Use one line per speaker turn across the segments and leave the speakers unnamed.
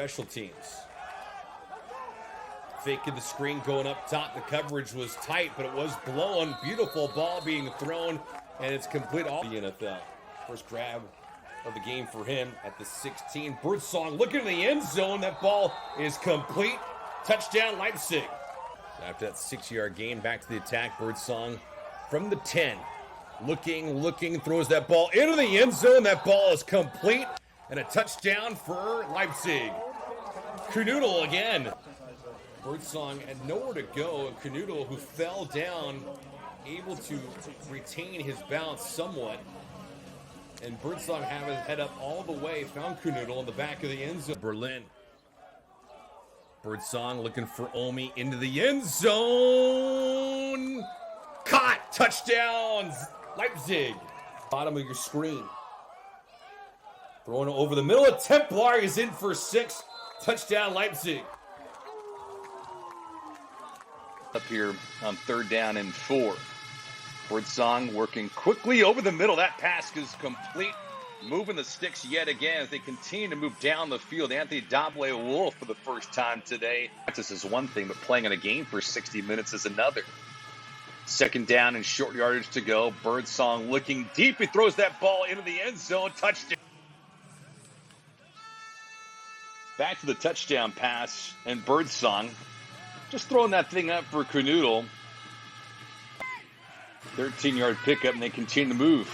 Special teams. Faking the screen going up top. The coverage was tight, but it was blown. Beautiful ball being thrown, and it's complete all the NFL. First grab of the game for him at the 16. Birdsong looking in the end zone. That ball is complete. Touchdown, Leipzig. After that 6-yard gain, back to the attack. Birdsong from the 10. Looking, throws that ball into the end zone. That ball is complete. And a touchdown for Leipzig. Knutel again. Birdsong had nowhere to go. Knutel, who fell down, able to retain his balance somewhat. And Birdsong having his head up all the way, found Knutel in the back of the end zone. Berlin. Birdsong looking for Omi into the end zone. Caught! Touchdowns! Leipzig. Bottom of your screen. Throwing over the middle of Templar is in for 6. Touchdown, Leipzig.
Up here on 3rd down and 4. Birdsong working quickly over the middle. That pass is complete. Moving the sticks yet again as they continue to move down the field. Anthony Wolf for the first time today. Practice is one thing, but playing in a game for 60 minutes is another. 2nd down and short yardage to go. Birdsong looking deep. He throws that ball into the end zone. Touchdown. Back to the touchdown pass, and Birdsong just throwing that thing up for Knutel. 13-yard pickup, and they continue to move.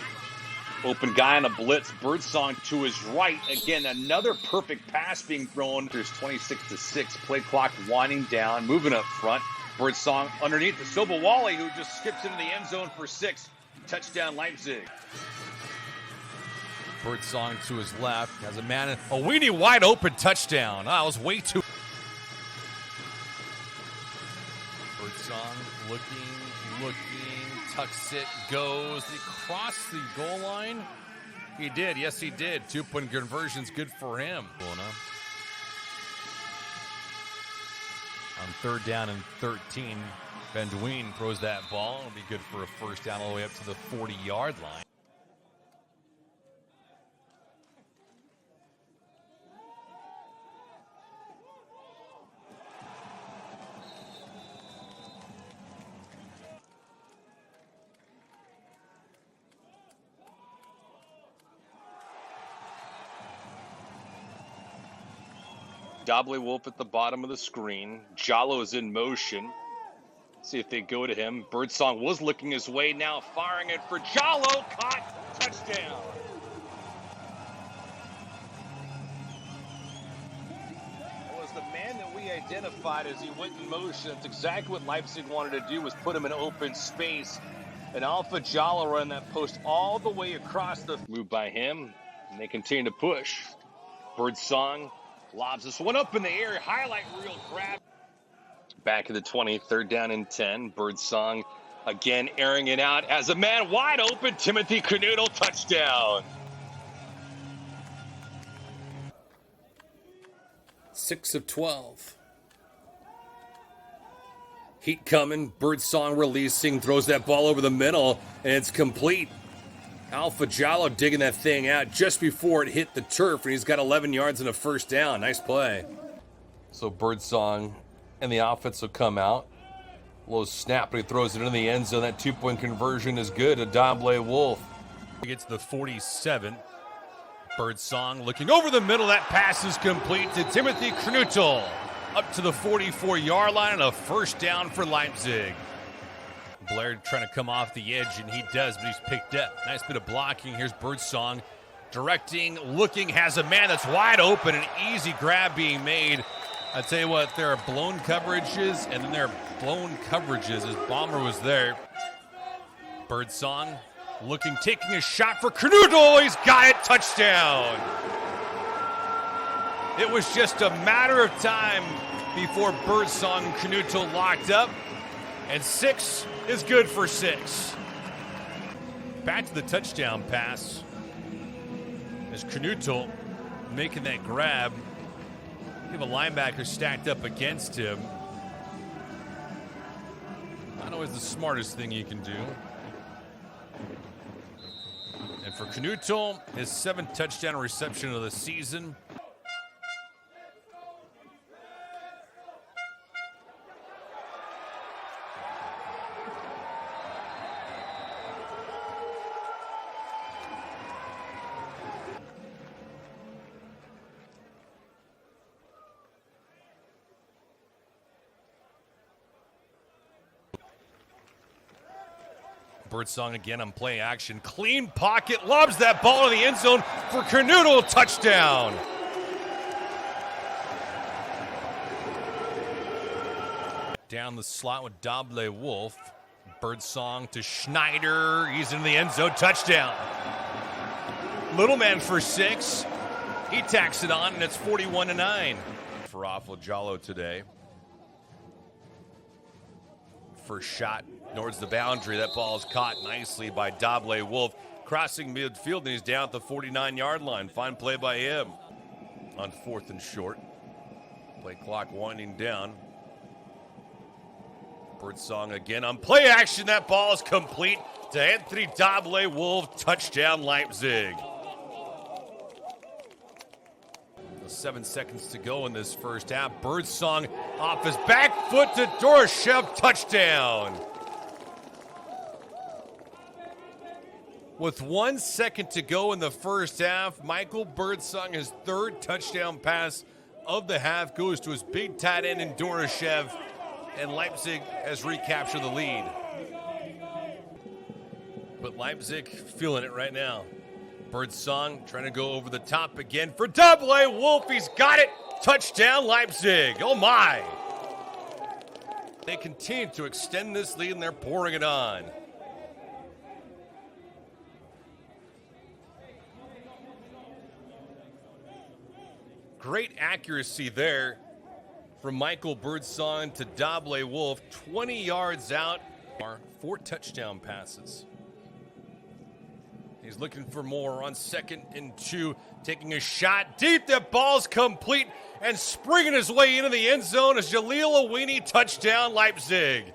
Open guy on a blitz. Birdsong to his right. Again, another perfect pass being thrown. There's 26-6. Play clock winding down, moving up front. Birdsong underneath the Sobowale, who just skips into the end zone for 6. Touchdown, Leipzig.
Birdsong to his left has a man, a weenie wide open touchdown. I was way too. Birdsong looking, tucks it, goes. He crossed the goal line. He did, yes he did. 2-point conversion's good for him. On 3rd down and 13, Benduin throws that ball. It'll be good for a first down all the way up to the 40-yard line.
Wolf at the bottom of the screen. Jallo is in motion. See if they go to him. Birdsong was looking his way, now firing it for Jallo. Caught. Touchdown. It was the man that we identified as he went in motion. That's exactly what Leipzig wanted to do, was put him in open space. And Alpha Jallo run that post all the way across the move by him. And they continue to push. Birdsong lobs this one up in the air. Highlight reel grab. Back at the 20, 3rd down and 10. Birdsong again airing it out as a man wide open. Timothy Knutel, touchdown.
6 of 12. Heat coming. Birdsong releasing. Throws that ball over the middle, and it's complete. Alpha Jallo digging that thing out just before it hit the turf, and he's got 11 yards and a first down. Nice play. So Birdsong and the offense will come out. Low snap, but he throws it in the end zone. That 2-point conversion is good. Wolf. He gets the 47. Birdsong looking over the middle. That pass is complete to Timothy Knutel. Up to the 44-yard line, and a first down for Leipzig. Blair trying to come off the edge, and he does, but he's picked up. Nice bit of blocking. Here's Birdsong directing, looking, has a man that's wide open. An easy grab being made. I tell you what, there are blown coverages, and then there are blown coverages as Bomber was there. Birdsong looking, taking a shot for Knutel. He's got it. Touchdown. It was just a matter of time before Birdsong and Knutel locked up. And 6 is good for 6. Back to the touchdown pass. As Knutel making that grab. You have a linebacker stacked up against him. Not always the smartest thing you can do. And for Knutel, his 7th touchdown reception of the season. Birdsong again on play action. Clean pocket, lobs that ball to the end zone for Knutel, touchdown. Down the slot with Doble Wolf. Birdsong to Schneider. He's in the end zone, touchdown. Little man for 6. He tacks it on, and it's 41-9 for Aflajalo today. First shot towards the boundary. That ball is caught nicely by Doble Wolf. Crossing midfield, and he's down at the 49-yard line. Fine play by him on 4th and short. Play clock winding down. Birdsong again on play action. That ball is complete to Anthony Doble Wolf. Touchdown, Leipzig. 7 seconds to go in this first half. Birdsong off his back foot to Doroshev, touchdown. With 1 second to go in the first half, Michael Birdsong, his 3rd touchdown pass of the half, goes to his big tight end in Doroshev, and Leipzig has recaptured the lead. But Leipzig feeling it right now. Birdsong trying to go over the top again for Doble Wolf. He's got it. Touchdown, Leipzig. Oh, my. They continue to extend this lead, and they're pouring it on. Great accuracy there from Michael Birdsong to Doble Wolf. 20 yards out. 4 touchdown passes. He's looking for more on 2nd and 2, taking a shot deep. That ball's complete and springing his way into the end zone is Jaleel Awini, touchdown, Leipzig.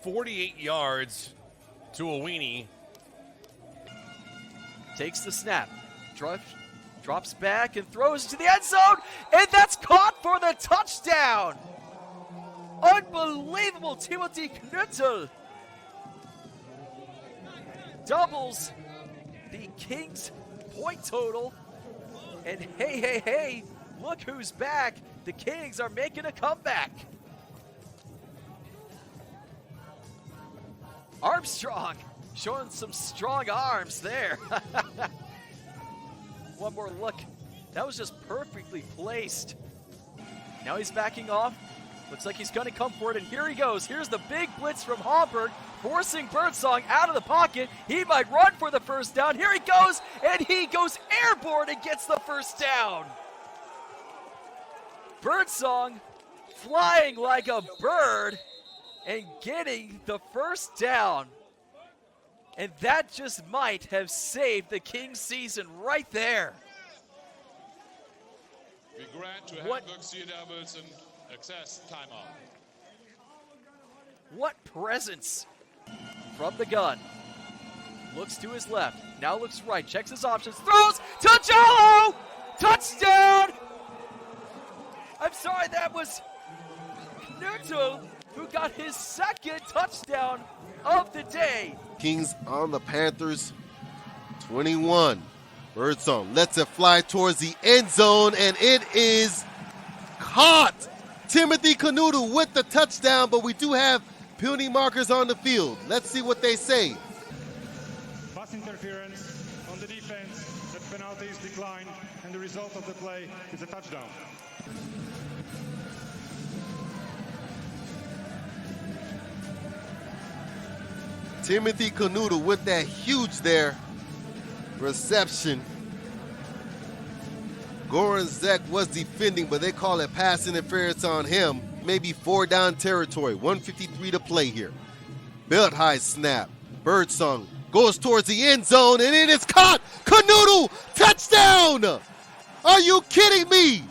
"48 yards to Awini.
Takes the snap, drops back and throws to the end zone, and that's caught for the touchdown. Unbelievable. Timothy Knutel doubles the Kings' point total. And hey, look who's back. The Kings are making a comeback. Armstrong showing some strong arms there. One more look. That was just perfectly placed. Now he's backing off. Looks like he's going to come for it, and here he goes. Here's the big blitz from Hamburg, forcing Birdsong out of the pocket. He might run for the first down. Here he goes, and he goes airborne and gets the first down. Birdsong flying like a bird and getting the first down. And that just might have saved the Kings season right there.
We grant to Hamburg Cedar Wilson access timeout.
What presence from the gun. Looks to his left, now looks right, checks his options, throws to Jallo! Touchdown! I'm sorry, that was Knutel who got his 2nd touchdown of the day.
Kings on the Panthers, 21. Birdsong lets it fly towards the end zone, and it is caught. Timothy Knutel with the touchdown, but we do have penalty markers on the field. Let's see what they say.
Pass interference on the defense. The penalty is declined, and the result of the play is a touchdown.
Timothy Knutel with that huge there reception. Goran Zek was defending, but they call it pass interference on him. Maybe 4 down territory. 1:53 to play here. Belt high snap. Birdsong goes towards the end zone, and it is caught. Knutel, touchdown! Are you kidding me?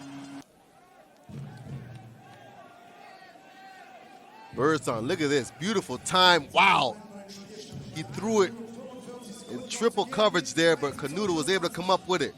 Birdsong, look at this. Beautiful time. Wow. He threw it in triple coverage there, but Knutel was able to come up with it.